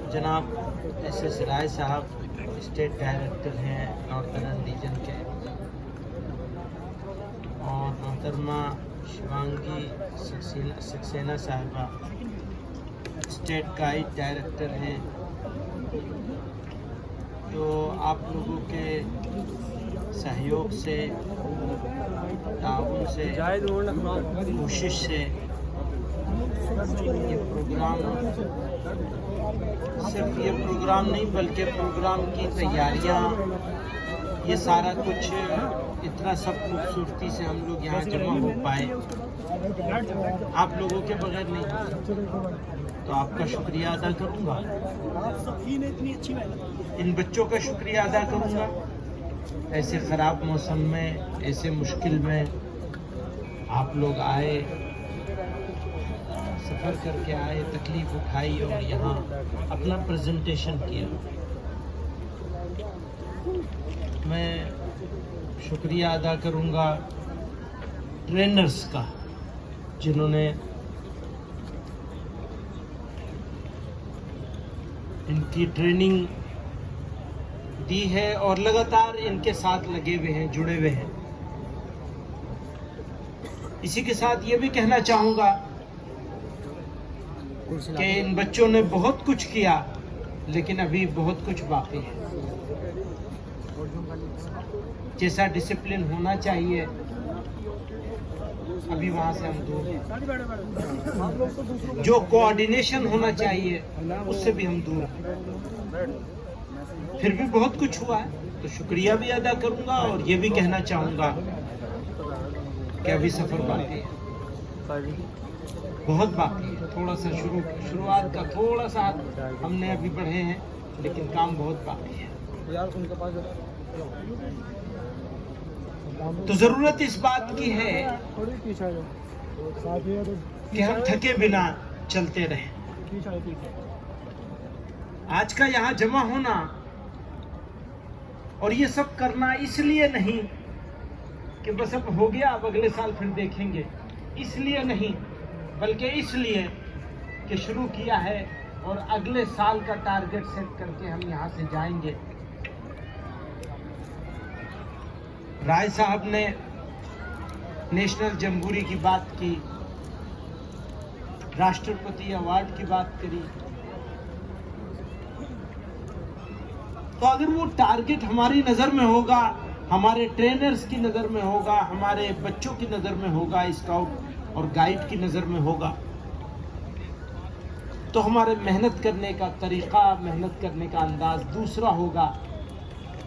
जनाब एस राय साहब state director हैं नॉर्थर्न रीजन के, और मोहतरमा शिवांगी सक्सेना साहिबा स्टेट गाइड डायरेक्टर हैं। तो आप लोगों के सहयोग से, ताउन से, कोशिश से ये प्रोग्राम, सिर्फ ये प्रोग्राम नहीं बल्कि प्रोग्राम की तैयारियां, ये सारा कुछ इतना सब खूबसूरती से हम लोग यहाँ जमा हो पाए, आप लोगों के बगैर नहीं हो सकता। तो आपका शुक्रिया अदा करूँगा, इन बच्चों का शुक्रिया अदा करूँगा। ऐसे ख़राब मौसम में, ऐसे मुश्किल में आप लोग आए, सफ़र करके आए, तकलीफ़ उठाई और यहाँ अपना प्रेजेंटेशन किया। मैं शुक्रिया अदा करूँगा ट्रेनर्स का, जिन्होंने इनकी ट्रेनिंग दी है और लगातार इनके साथ लगे हुए हैं, जुड़े हुए हैं। इसी के साथ ये भी कहना चाहूँगा कि इन बच्चों ने बहुत कुछ किया, लेकिन अभी बहुत कुछ बाकी है। जैसा डिसिप्लिन होना चाहिए, अभी वहाँ से हम दूर हैं। जो कोऑर्डिनेशन होना चाहिए, उससे भी हम दूर हैं। फिर भी बहुत कुछ हुआ है, तो शुक्रिया भी अदा करूँगा और ये भी कहना चाहूँगा कि अभी सफ़र बाकी है, बहुत बाकी है। थोड़ा सा शुरुआत का थोड़ा सा हमने अभी बढ़े हैं, लेकिन काम बहुत बाकी है। तो ज़रूरत इस बात की है कि हम थके बिना चलते रहें। आज का यहाँ जमा होना और ये सब करना इसलिए नहीं कि बस अब हो गया, अब अगले साल फिर देखेंगे, इसलिए नहीं, बल्कि इसलिए कि शुरू किया है और अगले साल का टारगेट सेट करके हम यहाँ से जाएंगे। राय साहब ने नेशनल जमहूरी की बात की, राष्ट्रपति अवार्ड की बात करी। तो अगर वो टारगेट हमारी नज़र में होगा, हमारे ट्रेनर्स की नज़र में होगा, हमारे बच्चों की नज़र में होगा, स्काउट और गाइड की नज़र में होगा, तो हमारे मेहनत करने का तरीक़ा, मेहनत करने का अंदाज दूसरा होगा।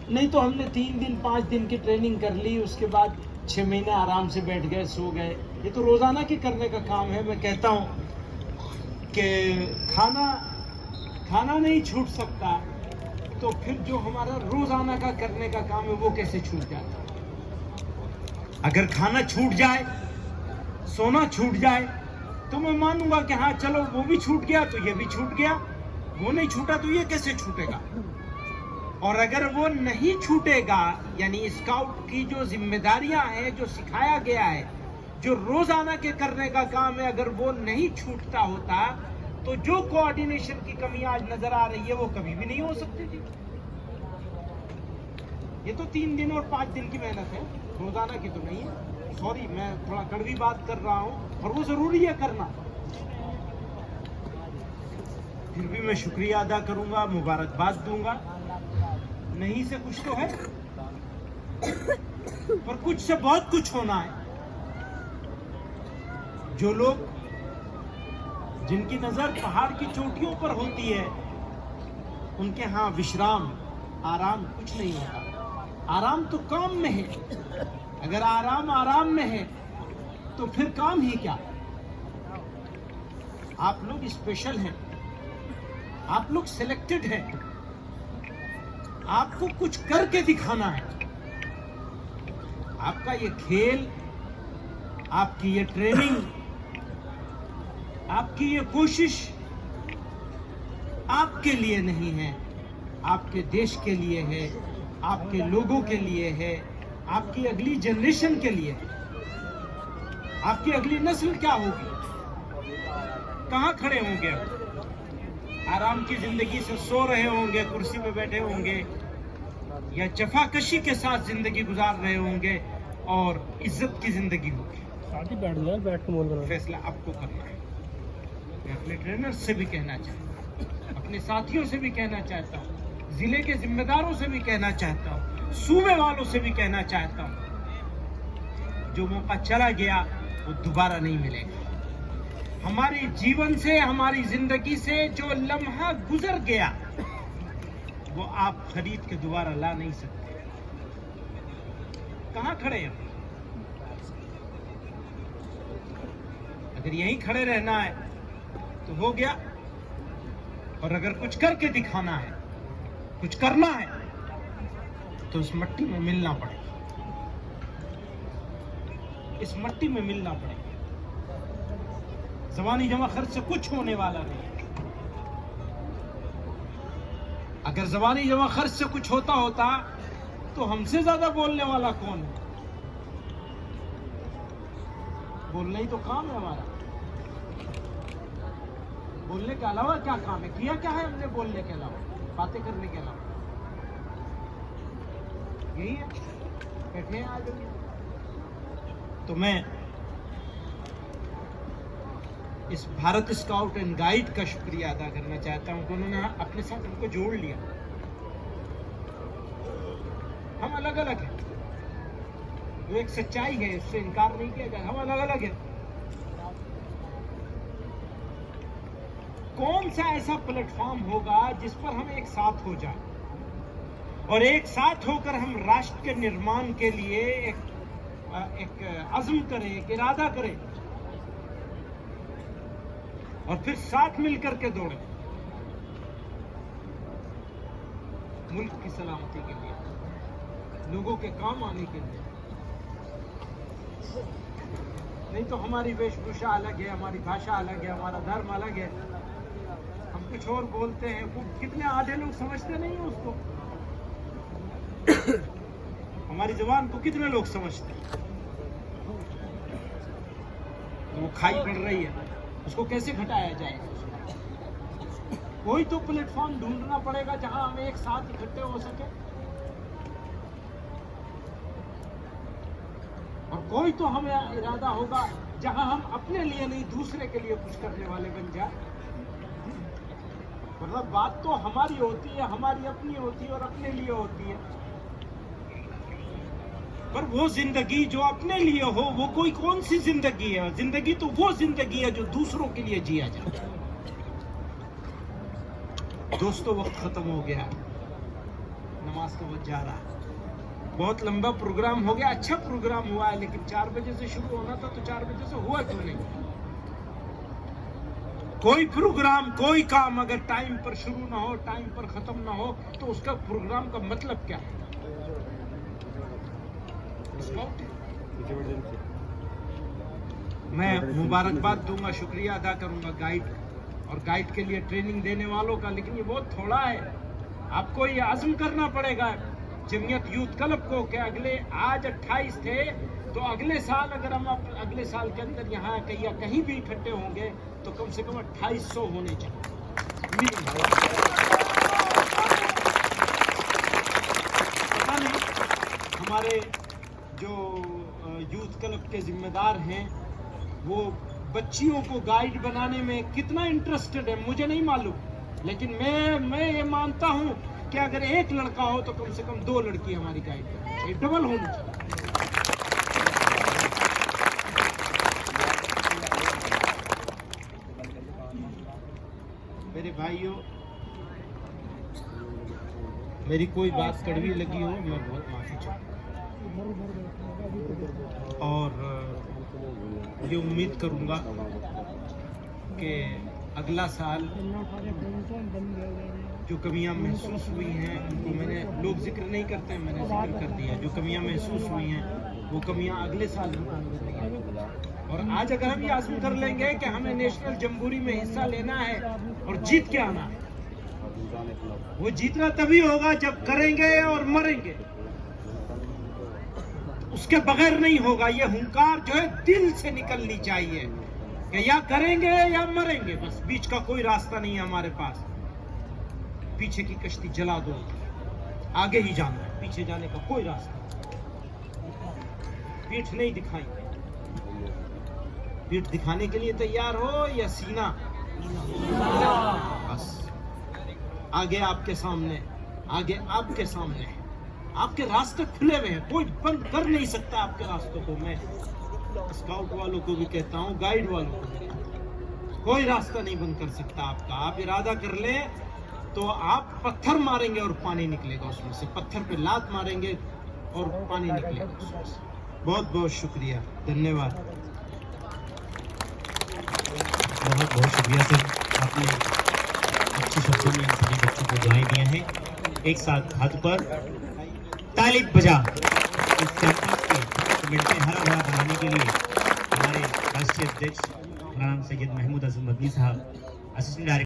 नहीं तो हमने 3 दिन 5 दिन की ट्रेनिंग कर ली, उसके बाद 6 महीने आराम से बैठ गए, सो गए। ये तो रोज़ाना के करने का काम है। मैं कहता हूँ कि खाना नहीं छूट सकता, तो फिर जो हमारा रोज़ाना का करने का काम है वो कैसे छूट जाता। अगर खाना छूट जाए, सोना छूट जाए, तो मैं मानूंगा कि हाँ चलो वो भी छूट गया तो ये भी छूट गया, वो नहीं छूटा तो ये कैसे छूटेगा। और अगर वो नहीं छूटेगा, यानी स्काउट की जो जिम्मेदारियां हैं, जो सिखाया गया है, जो रोजाना के करने का काम है, अगर वो नहीं छूटता होता, तो जो कोऑर्डिनेशन की कमी आज नजर आ रही है वो कभी भी नहीं हो सकती थी। ये तो 3 दिन और 5 दिन की मेहनत है, रोजाना की तो नहीं है। सॉरी, मैं थोड़ा कड़वी बात कर रहा हूँ और वो जरूरी है करना। फिर भी मैं शुक्रिया अदा करूंगा, मुबारकबाद दूंगा। नहीं से कुछ तो है, पर कुछ से बहुत कुछ होना है। जो लोग, जिनकी नजर पहाड़ की चोटियों पर होती है, उनके यहाँ विश्राम, आराम कुछ नहीं होता। आराम तो काम में है। अगर आराम में है तो फिर काम ही क्या। आप लोग स्पेशल हैं, आप लोग सिलेक्टेड हैं, आपको कुछ करके दिखाना है। आपका ये खेल, आपकी ये ट्रेनिंग, आपकी ये कोशिश आपके लिए नहीं है, आपके देश के लिए है, आपके लोगों के लिए है, आपकी अगली जनरेशन के लिए है। आपकी अगली नस्ल क्या होगी, कहां खड़े होंगे। आराम की जिंदगी से सो रहे होंगे, कुर्सी पे बैठे होंगे, या जफाकशी के साथ जिंदगी गुजार रहे होंगे और इज्जत की जिंदगी होगी। फैसला आपको करना है। मैं अपने ट्रेनर से भी कहना चाहता हूँ, अपने साथियों से भी कहना चाहता हूँ, जिले के जिम्मेदारों से भी कहना चाहता हूँ, सूबे वालों से भी कहना चाहता हूँ, जो मौका चला गया वो दोबारा नहीं मिलेगा। हमारे जीवन से, हमारी जिंदगी से जो लम्हा गुजर गया वो आप खरीद के दोबारा ला नहीं सकते। कहां खड़े हैं? अगर यहीं खड़े रहना है तो हो गया, और अगर कुछ करके दिखाना है, कुछ करना है, तो इस मट्टी में मिलना पड़ेगा, इस मट्टी में मिलना पड़ेगा। ज़बानी जमा खर्च से कुछ होने वाला नहीं। अगर ज़बानी जमा खर्च से कुछ होता तो हमसे ज्यादा बोलने वाला कौन है? बोलना ही तो काम है हमारा। बोलने के अलावा क्या काम है? किया क्या है हमने बोलने के अलावा, बातें करने के अलावा? यही है, बैठे हैं आज। तो मैं इस भारत स्काउट एंड गाइड का शुक्रिया अदा करना चाहता हूं कि उन्होंने अपने साथ हमको जोड़ लिया। हम अलग अलग हैं, वो एक सच्चाई है, उससे इनकार नहीं किया जाए। हम अलग अलग हैं। कौन सा ऐसा प्लेटफॉर्म होगा जिस पर हम एक साथ हो जाए और एक साथ होकर हम राष्ट्र के निर्माण के लिए एक अज़्म करें, एक इरादा करें और फिर साथ मिलकर के दौड़े मुल्क की सलामती के लिए, लोगों के काम आने के लिए। नहीं तो हमारी वेशभूषा अलग है, हमारी भाषा अलग है, हमारा धर्म अलग है, हम कुछ और बोलते हैं। वो कितने आधे लोग समझते नहीं है उसको। हमारी जुबान को कितने लोग समझते हैं। तो वो खाई पड़ रही है, उसको कैसे घटाया जाए? कोई तो प्लेटफॉर्म ढूंढना पड़ेगा जहां हम एक साथ इकट्ठे हो सके, और कोई तो हमें इरादा होगा जहां हम अपने लिए नहीं दूसरे के लिए कुछ करने वाले बन जाए। मतलब बात तो हमारी होती है, हमारी अपनी होती है और अपने लिए होती है, पर वो जिंदगी जो अपने लिए हो वो कोई कौन सी जिंदगी है? जिंदगी तो वो जिंदगी है जो दूसरों के लिए जिया जाए। दोस्तों, वक्त खत्म हो गया, नमाज का वक्त जा रहा है। बहुत लंबा प्रोग्राम हो गया, अच्छा प्रोग्राम हुआ है, लेकिन 4 बजे से शुरू होना था तो 4 बजे से हुआ क्यों नहीं? कोई प्रोग्राम, कोई काम अगर टाइम पर शुरू ना हो, टाइम पर खत्म ना हो, तो उसका प्रोग्राम का मतलब क्या है? मैं मुबारकबाद दूंगा, शुक्रिया अदा करूंगा गाइड और गाइड के लिए ट्रेनिंग देने वालों का, लेकिन ये बहुत थोड़ा है। आपको ये आज़म करना पड़ेगा जमीयत यूथ क्लब को कि अगले, आज 28 थे, तो अगले साल अगर हम अगले साल के अंदर यहाँ या कहीं भी इकट्ठे होंगे तो कम से कम 2800 होने चाहिए। पता नहीं हमारे जो यूथ क्लब के जिम्मेदार हैं वो बच्चियों को गाइड बनाने में कितना इंटरेस्टेड है मुझे नहीं मालूम, लेकिन मैं ये मानता हूं कि अगर एक लड़का हो तो कम से कम 2 लड़की हमारी गाइड करनी चाहिए, डबल होनी चाहिए। मेरे भाइयों, मेरी कोई बात कड़वी लगी हो मैं बहुत माफी चाहता हूँ, और ये उम्मीद करूंगा कि अगला साल जो कमियां महसूस हुई हैं उनको, मैंने, लोग जिक्र नहीं करते हैं, मैंने जिक्र कर दिया, जो कमियां महसूस हुई हैं वो कमियां अगले साल भी पूरी करेंगे। और आज अगर हम ये आज़म कर लेंगे कि हमें नेशनल जम्बूरी में हिस्सा लेना है और जीत के आना है, वो जीतना तभी होगा जब करेंगे और मरेंगे, उसके बगैर नहीं होगा। ये हुंकार जो है दिल से निकलनी चाहिए कि या करेंगे या मरेंगे, बस बीच का कोई रास्ता नहीं है हमारे पास। पीछे की कश्ती जला दो, आगे ही जाना है, पीछे जाने का कोई रास्ता नहीं। पीठ नहीं दिखाएंगे। पीठ दिखाने के लिए तैयार हो या सीना? बस आगे आपके सामने, आगे आपके सामने, आपके रास्ते खुले हुए हैं, कोई बंद कर नहीं सकता आपके रास्तों को। मैं स्काउट वालों को भी कहता हूँ, गाइड वालों को भी, कोई रास्ता नहीं बंद कर सकता आपका। आप इरादा कर ले तो आप पत्थर मारेंगे और पानी निकलेगा उसमें से, पत्थर पे लात मारेंगे और पानी निकलेगा उसमें से। बहुत बहुत शुक्रिया, धन्यवाद। बहुत बहुत शुक्रिया सर, आपने अच्छे शब्दों में इन सभी बच्चों को दुआएं दिया है। एक साथ हाथ पर ताली बजा। इस कैंपस के कमेटी हरा भरा बनाने के लिए हमारे राष्ट्रीय अध्यक्ष मौलाना सैयद महमूद अजम मदनी साहब, असिस्टेंट डायरेक्टर